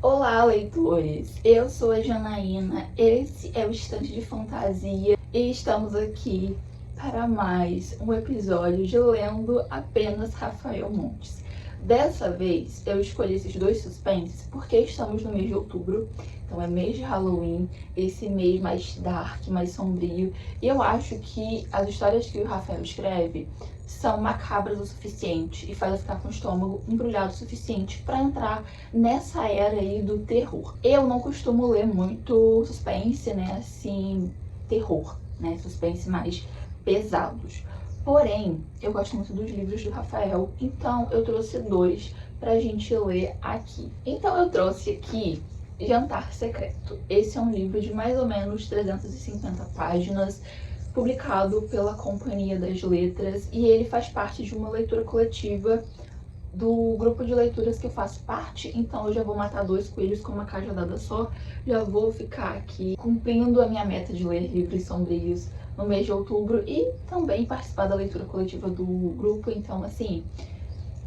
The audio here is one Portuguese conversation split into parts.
Olá, leitores! Eu sou a Janaína, esse é o Estante de Fantasia e estamos aqui para mais um episódio de Lendo Apenas Rafael Montes. Dessa vez eu escolhi esses dois suspenses porque estamos no mês de outubro, então é mês de Halloween, esse mês mais dark, mais sombrio, e eu acho que as histórias que o Rafael escreve são macabras o suficiente e faz eu ficar com o estômago embrulhado o suficiente para entrar nessa era aí do terror. Eu não costumo ler muito suspense, né, assim, terror, né, suspense mais pesados. Porém, eu gosto muito dos livros do Rafael, então eu trouxe dois pra gente ler aqui. Então eu trouxe aqui Jantar Secreto. Esse é um livro de mais ou menos 350 páginas, publicado pela Companhia das Letras, e ele faz parte de uma leitura coletiva do grupo de leituras que eu faço parte, então eu já vou matar dois coelhos com uma cajadada só, já vou ficar aqui cumprindo a minha meta de ler livros sombrios no mês de outubro e também participar da leitura coletiva do grupo, então assim,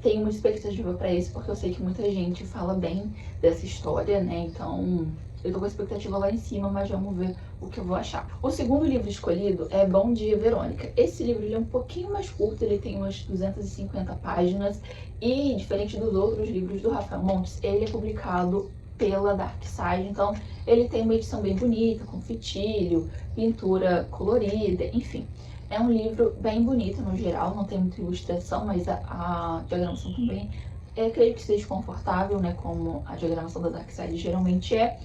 tenho uma expectativa para isso, porque eu sei que muita gente fala bem dessa história, né, então eu tô com a expectativa lá em cima, mas vamos ver o que eu vou achar. O segundo livro escolhido é Bom Dia, Verônica. Esse livro ele é um pouquinho mais curto, ele tem umas 250 páginas e, diferente dos outros livros do Rafael Montes, ele é publicado pela Dark Side, então ele tem uma edição bem bonita, com fitilho, pintura colorida, enfim. É um livro bem bonito no geral, não tem muita ilustração, mas a diagramação também creio que seja confortável, né, como a diagramação da Dark Side geralmente é.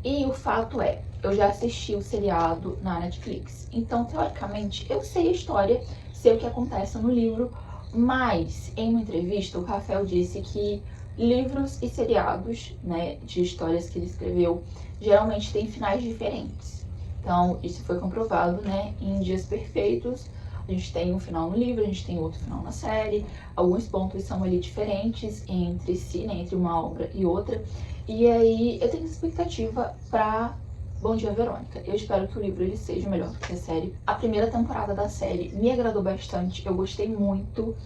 E o fato é, eu já assisti o seriado na Netflix, então teoricamente eu sei a história, sei o que acontece no livro, mas em uma entrevista o Rafael disse que livros e seriados, né, de histórias que ele escreveu, geralmente têm finais diferentes. Então isso foi comprovado, né, em Dias Perfeitos. A gente tem um final no livro, a gente tem outro final na série. Alguns pontos são ali diferentes entre si, né, entre uma obra e outra. E aí eu tenho expectativa pra Bom Dia, Verônica. Eu espero que o livro ele seja melhor do que a série. A primeira temporada da série me agradou bastante, eu gostei muito.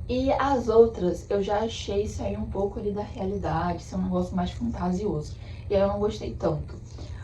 E as outras eu já achei sair um pouco ali da realidade, ser um negócio mais fantasioso. E aí eu não gostei tanto.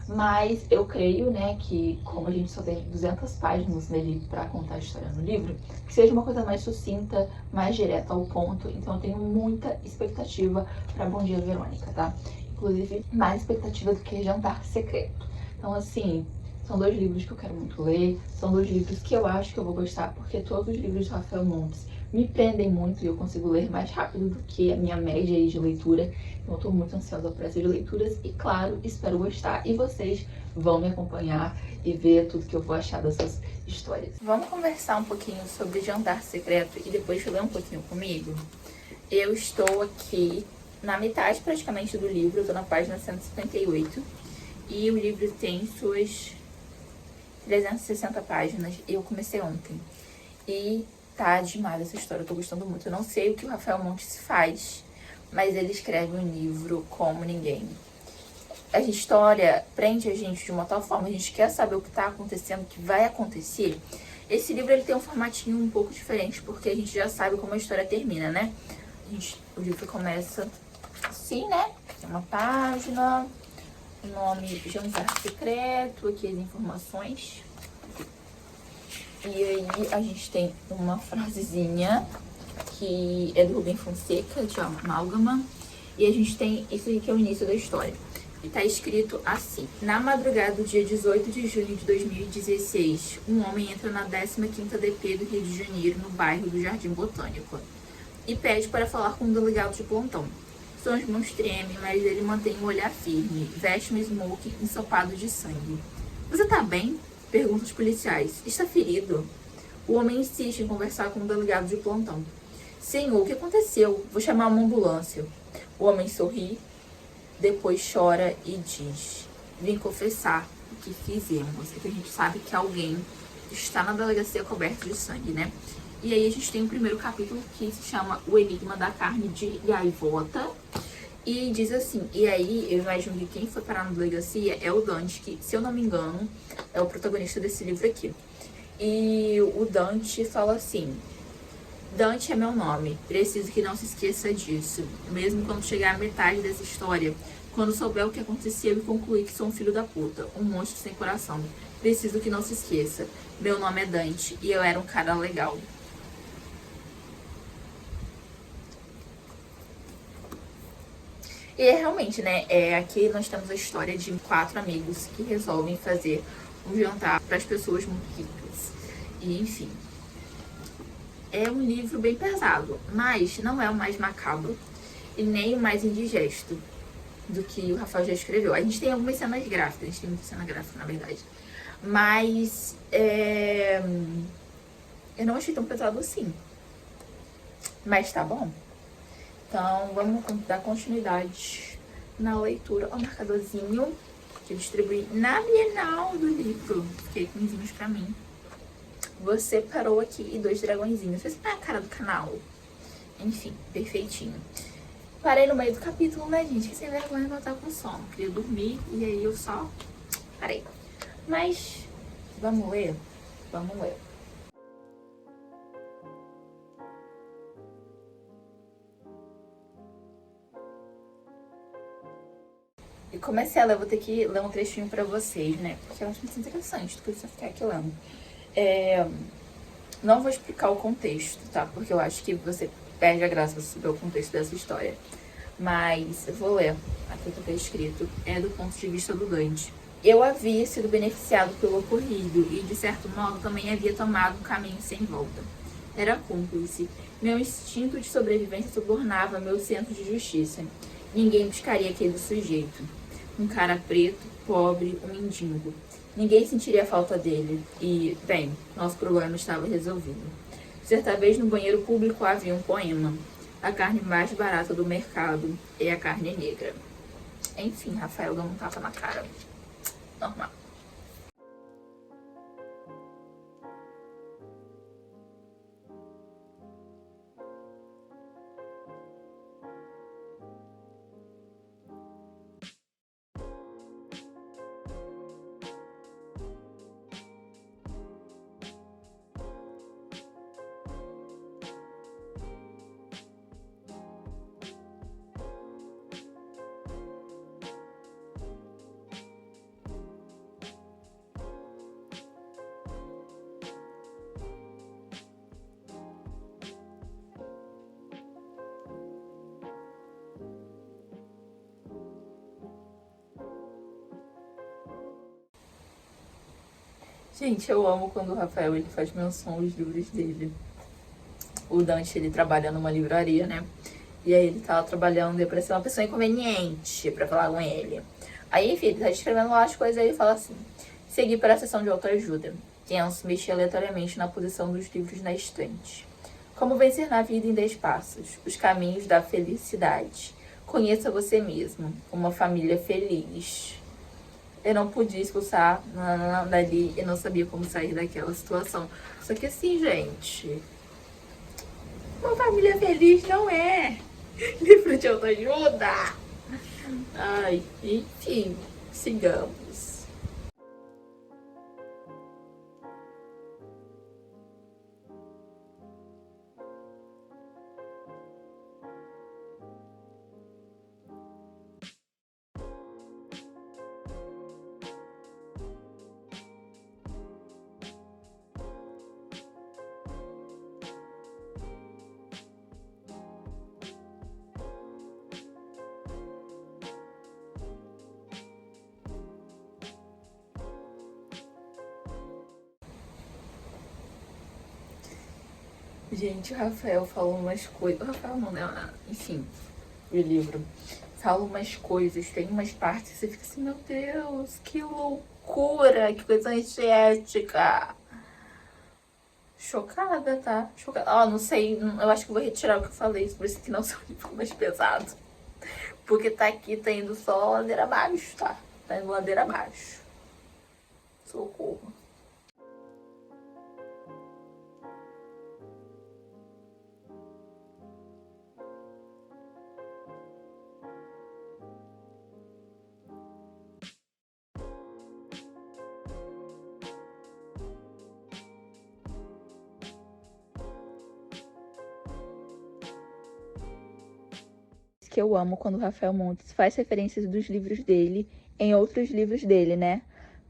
Mas eu creio, né, que como a gente só tem 200 páginas nele pra contar a história no livro, que seja uma coisa mais sucinta, mais direta ao ponto. Então eu tenho muita expectativa pra Bom Dia, Verônica, tá? Inclusive, mais expectativa do que Jantar Secreto. Então, assim, são dois livros que eu quero muito ler, são dois livros que eu acho que eu vou gostar, porque todos os livros de Rafael Montes me prendem muito e eu consigo ler mais rápido do que a minha média aí de leitura. Então, eu tô muito ansiosa por essas leituras e, claro, espero gostar. E vocês vão me acompanhar e ver tudo que eu vou achar dessas histórias. Vamos conversar um pouquinho sobre Jantar Secreto e depois ler um pouquinho comigo? Eu estou aqui na metade praticamente do livro, eu tô na página 158 e o livro tem suas 360 páginas. Eu comecei ontem e tá demais essa história, eu tô gostando muito. Eu não sei o que o Rafael Montes faz, mas ele escreve um livro como ninguém. A história prende a gente de uma tal forma, a gente quer saber o que tá acontecendo, o que vai acontecer. Esse livro ele tem um formatinho um pouco diferente, porque a gente já sabe como a história termina, né? O livro começa assim, né? Tem uma página, o nome Jantar Secreto, aqui as informações. E aí a gente tem uma frasezinha que é do Rubem Fonseca, de Amálgama. E a gente tem isso aqui que é o início da história. E tá escrito assim: na madrugada do dia 18 de julho de 2016, um homem entra na 15ª DP do Rio de Janeiro, no bairro do Jardim Botânico, e pede para falar com um delegado de plantão. Suas mãos tremem, mas ele mantém o olhar firme. Veste um smoking ensopado de sangue. Você tá bem? Pergunta os policiais. Está ferido? O homem insiste em conversar com o delegado de plantão. Senhor, o que aconteceu? Vou chamar uma ambulância. O homem sorri, depois chora e diz: vim confessar o que fizemos. E que a gente sabe que alguém está na delegacia coberto de sangue, né? E aí a gente tem o primeiro capítulo que se chama O Enigma da Carne de Gaivota. E diz assim, e aí eu imagino que quem foi parar na delegacia é o Dante, que, se eu não me engano, é o protagonista desse livro aqui. E o Dante fala assim: Dante é meu nome, preciso que não se esqueça disso. Mesmo quando chegar à metade dessa história, Quando souber o que aconteceu e concluir que sou um filho da puta, um monstro sem coração. Preciso que não se esqueça. Meu nome é Dante e eu era um cara legal. E realmente, né, aqui nós temos a história de 4 amigos que resolvem fazer um jantar para as pessoas muito ricas. E, enfim, é um livro bem pesado, mas não é o mais macabro e nem o mais indigesto do que o Rafael já escreveu. A gente tem algumas cenas gráficas, a gente tem muita cena gráfica, na verdade. Mas eu não achei tão pesado assim. Mas tá bom. Então vamos dar continuidade na leitura. Ó, o marcadorzinho que eu distribuí na Bienal do livro. Fiquei com vinhos pra mim. Você parou aqui e 2 dragõezinhos. Essa é a cara do canal. Enfim, perfeitinho. Parei no meio do capítulo, né, gente? Que sem vergonha eu tava com sono. Queria dormir e aí eu só parei. Mas vamos ler? Vamos ler. E comecei a ler, eu vou ter que ler um trechinho pra vocês, né? Porque eu acho muito interessante do que você ficar aqui lendo. Não vou explicar o contexto, tá? Porque eu acho que você perde a graça se souber o contexto dessa história. Mas eu vou ler aqui o que tá escrito. É do ponto de vista do Dante. Eu havia sido beneficiado pelo ocorrido e, de certo modo, também havia tomado um caminho sem volta. Era cúmplice. Meu instinto de sobrevivência subornava meu senso de justiça. Ninguém buscaria aquele sujeito. Um cara preto, pobre, um mendigo. Ninguém sentiria a falta dele. E, bem, nosso problema estava resolvido. Certa vez no banheiro público havia um poema. A carne mais barata do mercado é a carne negra. Enfim, Rafael deu um tapa na cara. Normal. Gente, eu amo quando o Rafael ele faz menção aos livros dele. O Dante, ele trabalha numa livraria, né? E aí ele tava trabalhando e apareceu uma pessoa inconveniente pra falar com ele. Aí, enfim, ele tá escrevendo lá as coisas e ele fala assim: segui para a sessão de autoajuda. Tenso, mexi aleatoriamente na posição dos livros na estante. Como vencer na vida em 10 passos. Os caminhos da felicidade. Conheça você mesmo. Uma família feliz. Eu não podia expulsar dali e não sabia como sair daquela situação. Só que assim, gente, uma família feliz não é livro de autoajuda. Ai, enfim, sigamos. Gente, o Rafael falou umas coisas. O Rafael não, né? Enfim, o livro. Fala umas coisas, tem umas partes que você fica assim, meu Deus, que loucura, que coisa antiética. Chocada, tá? Chocada. Ó, não sei, eu acho que vou retirar o que eu falei, por isso que não sou um livro mais pesado. Porque tá aqui, tá indo só ladeira abaixo, tá? Tá indo ladeira abaixo. Socorro. isso que eu amo quando o Rafael Montes faz referências dos livros dele em outros livros dele, né?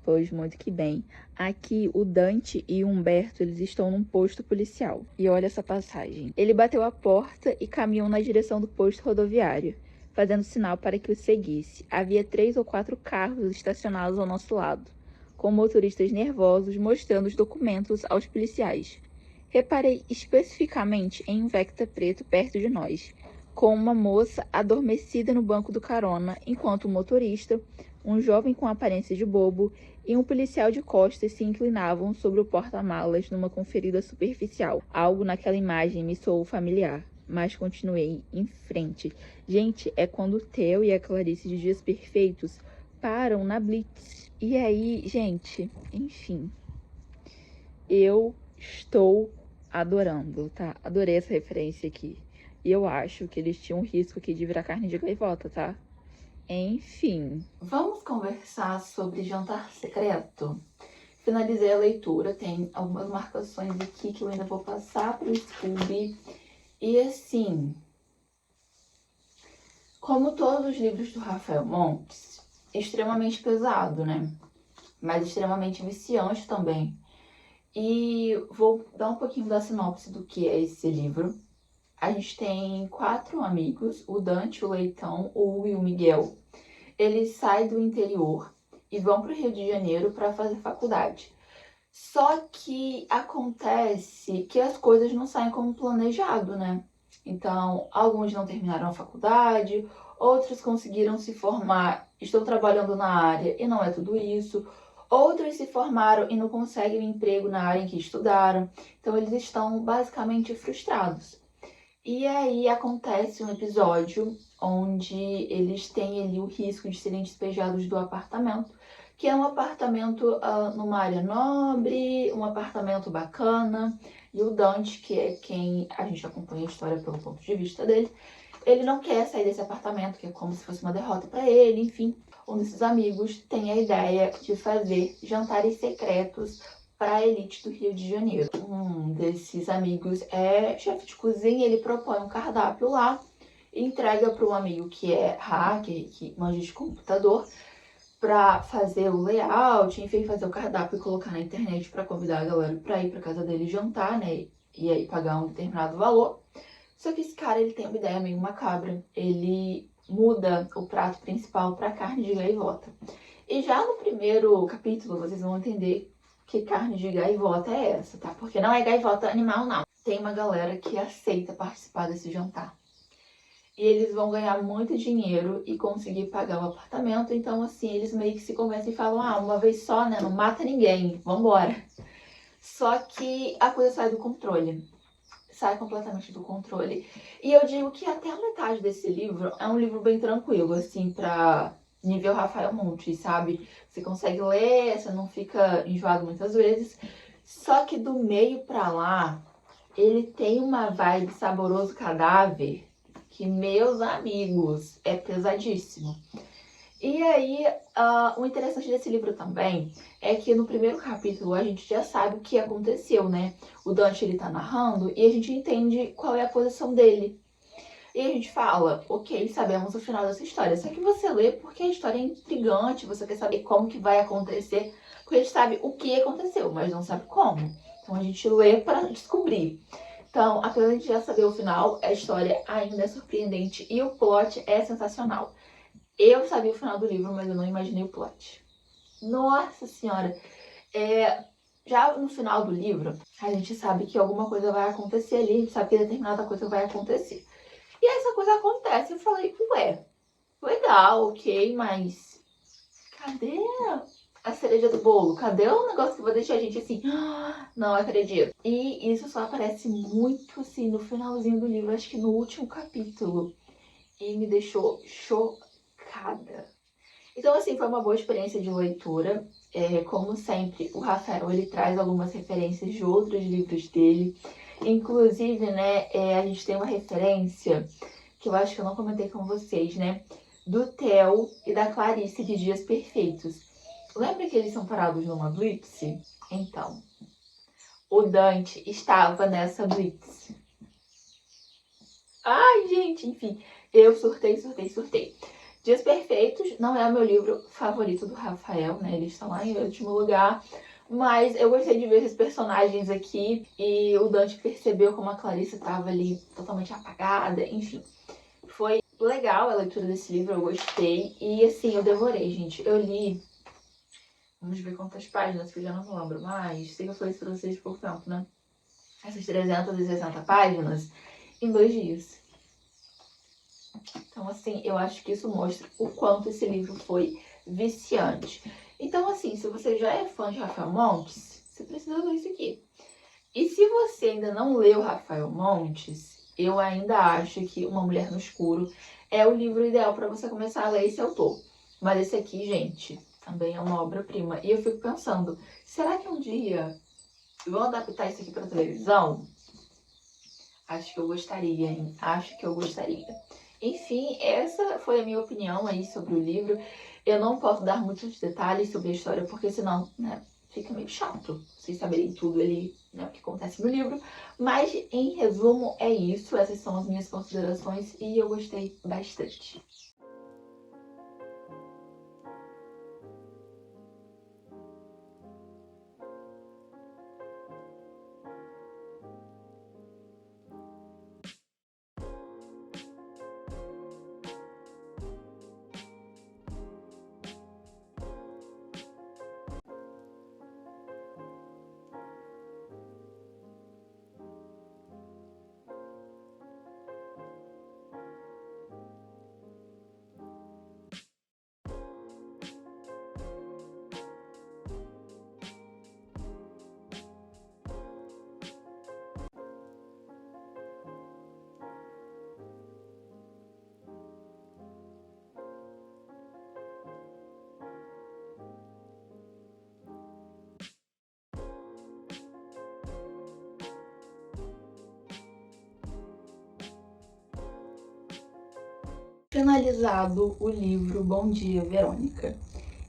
Pois muito que bem. Aqui, o Dante e o Humberto, eles estão num posto policial. E olha essa passagem. Ele bateu a porta e caminhou na direção do posto rodoviário, fazendo sinal para que o seguisse. Havia 3 ou 4 carros estacionados ao nosso lado, com motoristas nervosos mostrando os documentos aos policiais. Reparei especificamente em um Vectra preto perto de nós, com uma moça adormecida no banco do carona, enquanto o motorista, um jovem com aparência de bobo, e um policial de costas se inclinavam sobre o porta-malas numa conferida superficial. Algo naquela imagem me soou familiar, mas continuei em frente. Gente, é quando o Theo e a Clarice de Dias Perfeitos param na Blitz. E aí, gente, enfim, eu estou adorando, tá? Adorei essa referência aqui. E eu acho que eles tinham um risco aqui de virar carne de gaivota, tá? Enfim. Vamos conversar sobre Jantar Secreto? Finalizei a leitura, tem algumas marcações aqui que eu ainda vou passar pro Scooby. E assim, como todos os livros do Rafael Montes, extremamente pesado, né? Mas extremamente viciante também. E vou dar um pouquinho da sinopse do que é esse livro. A gente tem 4 amigos, o Dante, o Leitão, o Hugo e o Miguel. Eles saem do interior e vão para o Rio de Janeiro para fazer faculdade. Só que acontece que as coisas não saem como planejado, né? Então, alguns não terminaram a faculdade, outros conseguiram se formar, estão trabalhando na área e não é tudo isso. Outros se formaram e não conseguem um emprego na área em que estudaram. Então, eles estão basicamente frustrados. E aí acontece um episódio onde eles têm ali o risco de serem despejados do apartamento, que é um apartamento numa área nobre, um apartamento bacana. E o Dante, que é quem a gente acompanha a história pelo ponto de vista dele, ele não quer sair desse apartamento, que é como se fosse uma derrota para ele, enfim. Um desses amigos tem a ideia de fazer jantares secretos para a elite do Rio de Janeiro. Um desses amigos é chefe de cozinha, ele propõe um cardápio lá, entrega para um amigo que é hacker, que manja de computador, para fazer o layout, enfim, fazer o cardápio e colocar na internet para convidar a galera para ir para casa dele jantar, né? E aí pagar um determinado valor. Só que esse cara, ele tem uma ideia meio macabra. Ele muda o prato principal para carne de gaivota. E já no primeiro capítulo, vocês vão entender que carne de gaivota é essa, tá? Porque não é gaivota animal, não. Tem uma galera que aceita participar desse jantar. E eles vão ganhar muito dinheiro e conseguir pagar o apartamento. Então, assim, eles meio que se convencem e falam, uma vez só, né? Não mata ninguém, vambora. Só que a coisa sai do controle. Sai completamente do controle. E eu digo que até a metade desse livro é um livro bem tranquilo, assim, pra nível Rafael Montes, sabe? Você consegue ler, você não fica enjoado muitas vezes. Só que do meio pra lá, ele tem uma vibe saboroso cadáver que, meus amigos, é pesadíssimo. E aí, o interessante desse livro também é que no primeiro capítulo a gente já sabe o que aconteceu, né? O Dante, ele tá narrando e a gente entende qual é a posição dele. E a gente fala, ok, sabemos o final dessa história. Só que você lê porque a história é intrigante, você quer saber como que vai acontecer. Porque a gente sabe o que aconteceu, mas não sabe como. Então a gente lê para descobrir. Então, apesar de a gente já saber o final, a história ainda é surpreendente e o plot é sensacional. Eu sabia o final do livro, mas eu não imaginei o plot. Nossa senhora! Já no final do livro, a gente sabe que alguma coisa vai acontecer ali, a gente sabe que determinada coisa vai acontecer. E essa coisa acontece, eu falei, ué, legal, ok, mas cadê a cereja do bolo? Cadê o negócio que vai deixar a gente assim, não acredito. E isso só aparece muito assim no finalzinho do livro, acho que no último capítulo. E me deixou chocada. Então, assim, foi uma boa experiência de leitura. Como sempre, o Rafael, ele traz algumas referências de outros livros dele. Inclusive, né, a gente tem uma referência, que eu acho que eu não comentei com vocês, né? Do Theo e da Clarice de Dias Perfeitos. Lembra que eles são parados numa blitz? Então, o Dante estava nessa blitz. Ai, gente, enfim. Eu surtei. Dias Perfeitos não é o meu livro favorito do Rafael, né? Eles estão lá em último lugar. Mas eu gostei de ver esses personagens aqui. E o Dante percebeu como a Clarice estava ali totalmente apagada. Enfim, foi legal a leitura desse livro, eu gostei. E assim, eu devorei, gente. Eu li... Vamos ver quantas páginas, que eu já não me lembro mais. Sei que eu falei isso pra vocês por pouco tempo, né? Essas 360 páginas em 2 dias. Então, assim, eu acho que isso mostra o quanto esse livro foi viciante. Então, assim, se você já é fã de Rafael Montes, você precisa ler isso aqui. E se você ainda não leu Rafael Montes, eu ainda acho que Uma Mulher no Escuro é o livro ideal para você começar a ler esse autor. Mas esse aqui, gente, também é uma obra-prima. E eu fico pensando, será que um dia vão adaptar isso aqui para televisão? Acho que eu gostaria, hein? Acho que eu gostaria. Enfim, essa foi a minha opinião aí sobre o livro. Eu não posso dar muitos detalhes sobre a história, porque senão, né, fica meio chato vocês saberem tudo ali, né, o que acontece no livro. Mas, em resumo, é isso. Essas são as minhas considerações e eu gostei bastante. Finalizado o livro Bom Dia, Verônica.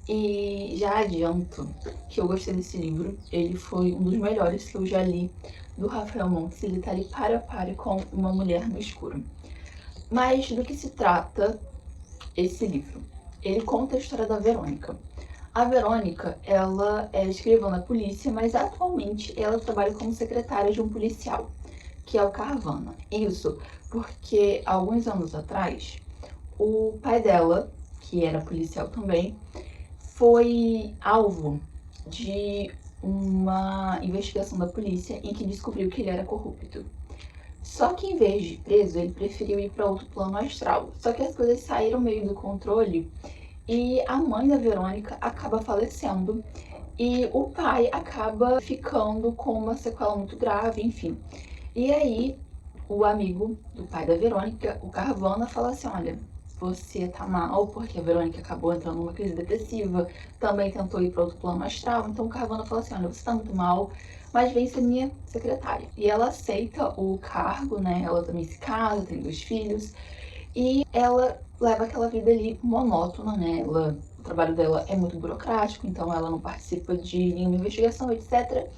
E já adianto que eu gostei desse livro. Ele foi um dos melhores que eu já li do Rafael Montes. Ele tá ali para a par com Uma Mulher no Escuro. Mas do que se trata esse livro? Ele conta a história da Verônica. A Verônica, ela é escrivã na polícia, mas atualmente ela trabalha como secretária de um policial, que é o Carvana. Isso porque alguns anos atrás, o pai dela, que era policial também, foi alvo de uma investigação da polícia em que descobriu que ele era corrupto. Só que em vez de ir preso, ele preferiu ir para outro plano astral. Só que as coisas saíram meio do controle e a mãe da Verônica acaba falecendo e o pai acaba ficando com uma sequela muito grave, enfim. E aí o amigo do pai da Verônica, o Carvana, fala assim: olha, você tá mal porque a Verônica acabou entrando numa crise depressiva, também tentou ir para outro plano astral. Então o Carvana fala assim: olha, você tá muito mal, mas vem ser minha secretária. E ela aceita o cargo, né? Ela também se casa, tem 2 filhos e ela leva aquela vida ali monótona, né? O trabalho dela é muito burocrático, então ela não participa de nenhuma investigação, etc.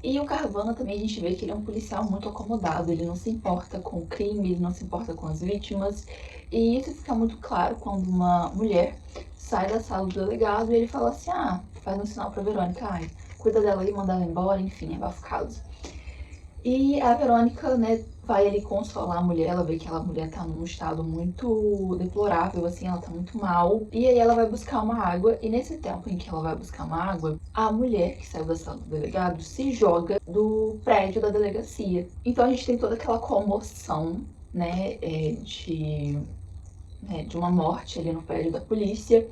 E o Carvana também a gente vê que ele é um policial muito acomodado, ele não se importa com o crime, ele não se importa com as vítimas. E isso fica muito claro quando uma mulher sai da sala do delegado e ele fala assim: ah, faz um sinal pra Verônica, ai, cuida dela e manda ela embora, enfim, abafa o caso. E a Verônica, né, vai ali consolar a mulher, ela vê que aquela mulher tá num estado muito deplorável, assim, ela tá muito mal. E aí ela vai buscar uma água, e nesse tempo em que ela vai buscar uma água, a mulher que saiu da sala do delegado se joga do prédio da delegacia. Então a gente tem toda aquela comoção, né, de uma morte ali no prédio da polícia.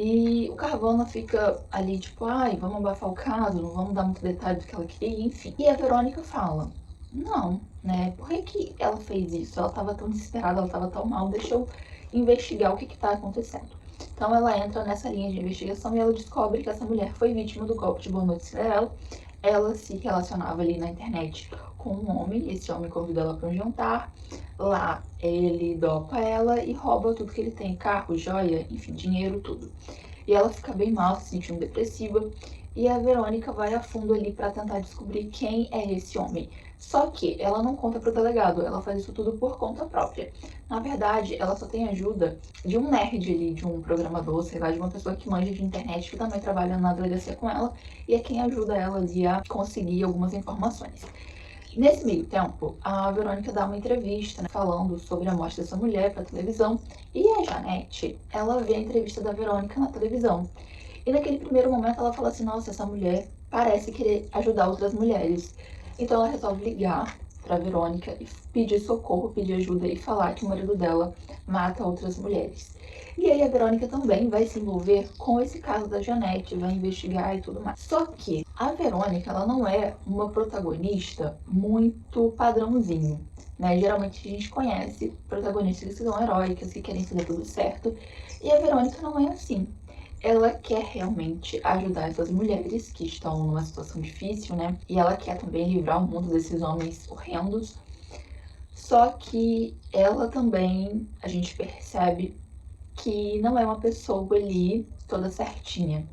E o Carvana fica ali, tipo, ai, vamos abafar o caso, não vamos dar muito detalhe do que ela queria, enfim. E a Verônica fala: não, né, por que que ela fez isso? Ela tava tão desesperada, ela tava tão mal, deixa eu investigar o que que tá acontecendo. Então ela entra nessa linha de investigação e ela descobre que essa mulher foi vítima do golpe de Boa Noite Cinderela. Ela se relacionava ali na internet com um homem, esse homem convida ela para um jantar. Lá ele dopa ela e rouba tudo que ele tem, carro, joia, enfim, dinheiro, tudo. E ela fica bem mal, se sentindo depressiva. e a Verônica vai a fundo ali pra tentar descobrir quem é esse homem. Só que ela não conta pro delegado, ela faz isso tudo por conta própria. Na verdade, ela só tem ajuda de um nerd ali, de um programador, sei lá, de uma pessoa que manja de internet, que também trabalha na delegacia com ela, e é quem ajuda ela ali a conseguir algumas informações. Nesse meio tempo, a Verônica dá uma entrevista, né, falando sobre a morte dessa mulher pra televisão, e a Janete, ela vê a entrevista da Verônica na televisão. E naquele primeiro momento ela fala assim, nossa, essa mulher parece querer ajudar outras mulheres. Então ela resolve ligar pra Verônica e pedir socorro, pedir ajuda e falar que o marido dela mata outras mulheres. E aí a Verônica também vai se envolver com esse caso da Janete, vai investigar e tudo mais. Só que a Verônica, ela não é uma protagonista muito padrãozinho, né? Geralmente a gente conhece protagonistas que são heróicas, que querem fazer tudo certo, e a Verônica não é assim. Ela quer realmente ajudar essas mulheres que estão numa situação difícil, né? E ela quer também livrar o mundo desses homens horrendos. Só que ela também, a gente percebe que não é uma pessoa ali toda certinha.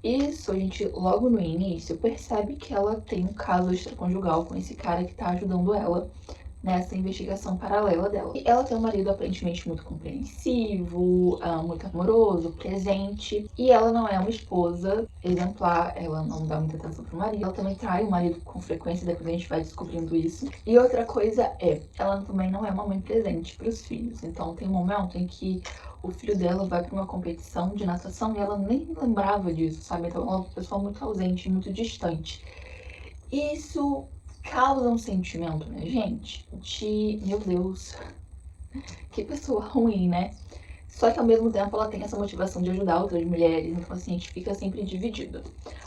Isso a gente, logo no início, percebe que ela tem um caso extraconjugal com esse cara que tá ajudando ela nessa investigação paralela dela. E ela tem um marido aparentemente muito compreensivo, muito amoroso, presente, e ela não é uma esposa exemplar, ela não dá muita atenção pro marido, ela também trai o marido com frequência, depois a gente vai descobrindo isso. E outra coisa é, ela também não é uma mãe presente pros filhos, então tem um momento em que o filho dela vai para uma competição de natação e ela nem lembrava disso, sabe? Então ela é uma pessoa muito ausente, muito distante. Isso causa um sentimento, né, gente? De, meu Deus, que pessoa ruim, né? Só que ao mesmo tempo ela tem essa motivação de ajudar outras mulheres, então assim, a gente fica sempre dividido.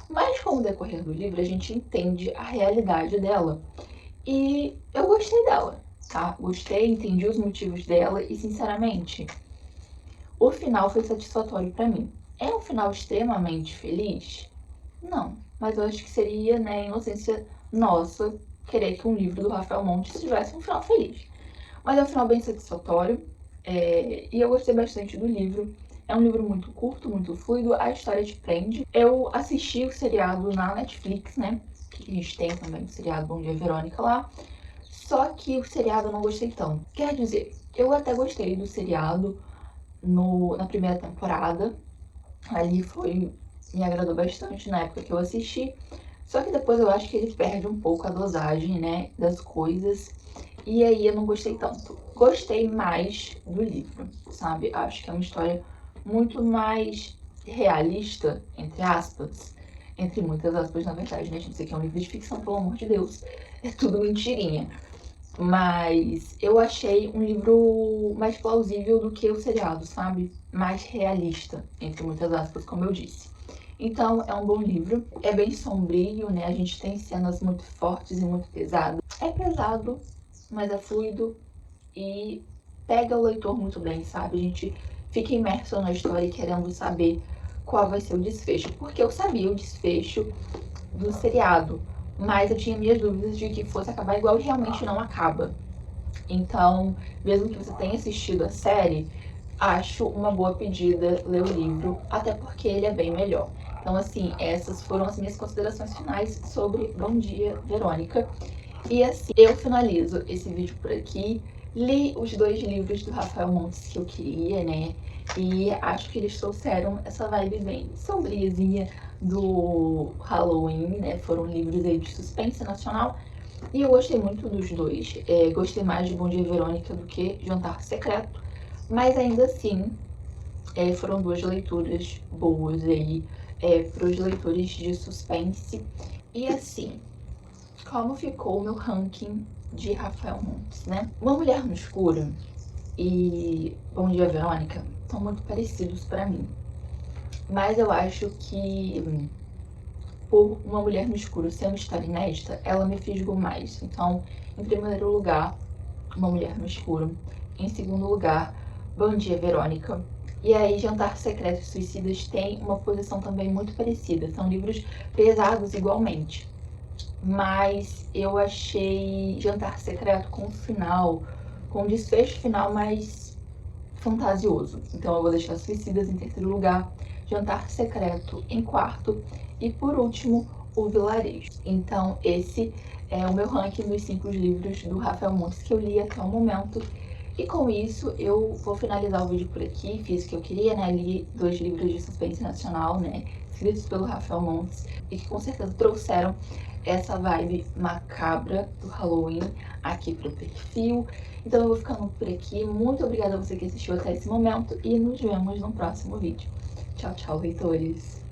Mas com o decorrer do livro, a gente entende a realidade dela. E eu gostei dela, tá? Gostei, entendi os motivos dela e, sinceramente, o final foi satisfatório pra mim. É um final extremamente feliz? Não, mas eu acho que seria, né, inocência nossa querer que um livro do Rafael Montes tivesse um final feliz. Mas é um final bem satisfatório, e eu gostei bastante do livro. É um livro muito curto, muito fluido, a história te prende. Eu assisti o seriado na Netflix, né, que a gente tem também o seriado Bom Dia Verônica lá, só que o seriado eu não gostei tanto. Quer dizer, eu até gostei do seriado na primeira temporada, ali me agradou bastante na época que eu assisti, só que depois eu acho que ele perde um pouco a dosagem, né, das coisas, e aí eu não gostei tanto. Gostei mais do livro, sabe? Acho que é uma história muito mais realista, entre muitas aspas, na verdade, né, gente? Isso aqui é um livro de ficção, pelo amor de Deus, é tudo mentirinha. Mas eu achei um livro mais plausível do que o seriado, sabe? Mais realista, entre muitas aspas, como eu disse. Então, é um bom livro. É bem sombrio, né? A gente tem cenas muito fortes e muito pesadas. É pesado, mas é fluido e pega o leitor muito bem, sabe? A gente fica imerso na história querendo saber qual vai ser o desfecho. Porque eu sabia o desfecho do seriado, mas eu tinha minhas dúvidas de que fosse acabar igual e realmente não acaba. Então, mesmo que você tenha assistido a série, acho uma boa pedida ler o livro, até porque ele é bem melhor. Então, assim, essas foram as minhas considerações finais sobre Bom Dia, Verônica. E assim, eu finalizo esse vídeo por aqui. Li os 2 livros do Rafael Montes que eu queria, né? E acho que eles trouxeram essa vibe bem sombriazinha do Halloween, né? Foram livros aí de suspense nacional. E eu gostei muito dos 2. Gostei mais de Bom Dia Verônica do que Jantar Secreto. Mas ainda assim, foram 2 leituras boas aí para os leitores de suspense. E assim, como ficou o meu ranking de Rafael Montes, né? Uma Mulher no Escuro e Bom Dia Verônica são muito parecidos para mim. Mas eu acho que por Uma Mulher no Escuro ser uma história inédita, ela me fisgou mais. Então, em primeiro lugar, Uma Mulher no Escuro. Em segundo lugar, Bom Dia Verônica. E aí, Jantar Secreto e Suicidas tem uma posição também muito parecida. São livros pesados igualmente. Mas eu achei Jantar Secreto com um desfecho final mais fantasioso. Então eu vou deixar Suicidas em terceiro lugar, Jantar Secreto em quarto e, por último, O Vilarejo. Então, esse é o meu ranking dos 5 livros do Rafael Montes que eu li até o momento. E com isso, eu vou finalizar o vídeo por aqui. Fiz o que eu queria, né? Li 2 livros de suspense nacional, né? Escritos pelo Rafael Montes e que com certeza trouxeram essa vibe macabra do Halloween aqui pro perfil. Então eu vou ficando por aqui. Muito obrigada a você que assistiu até esse momento e nos vemos no próximo vídeo. Tchau, tchau, leitores!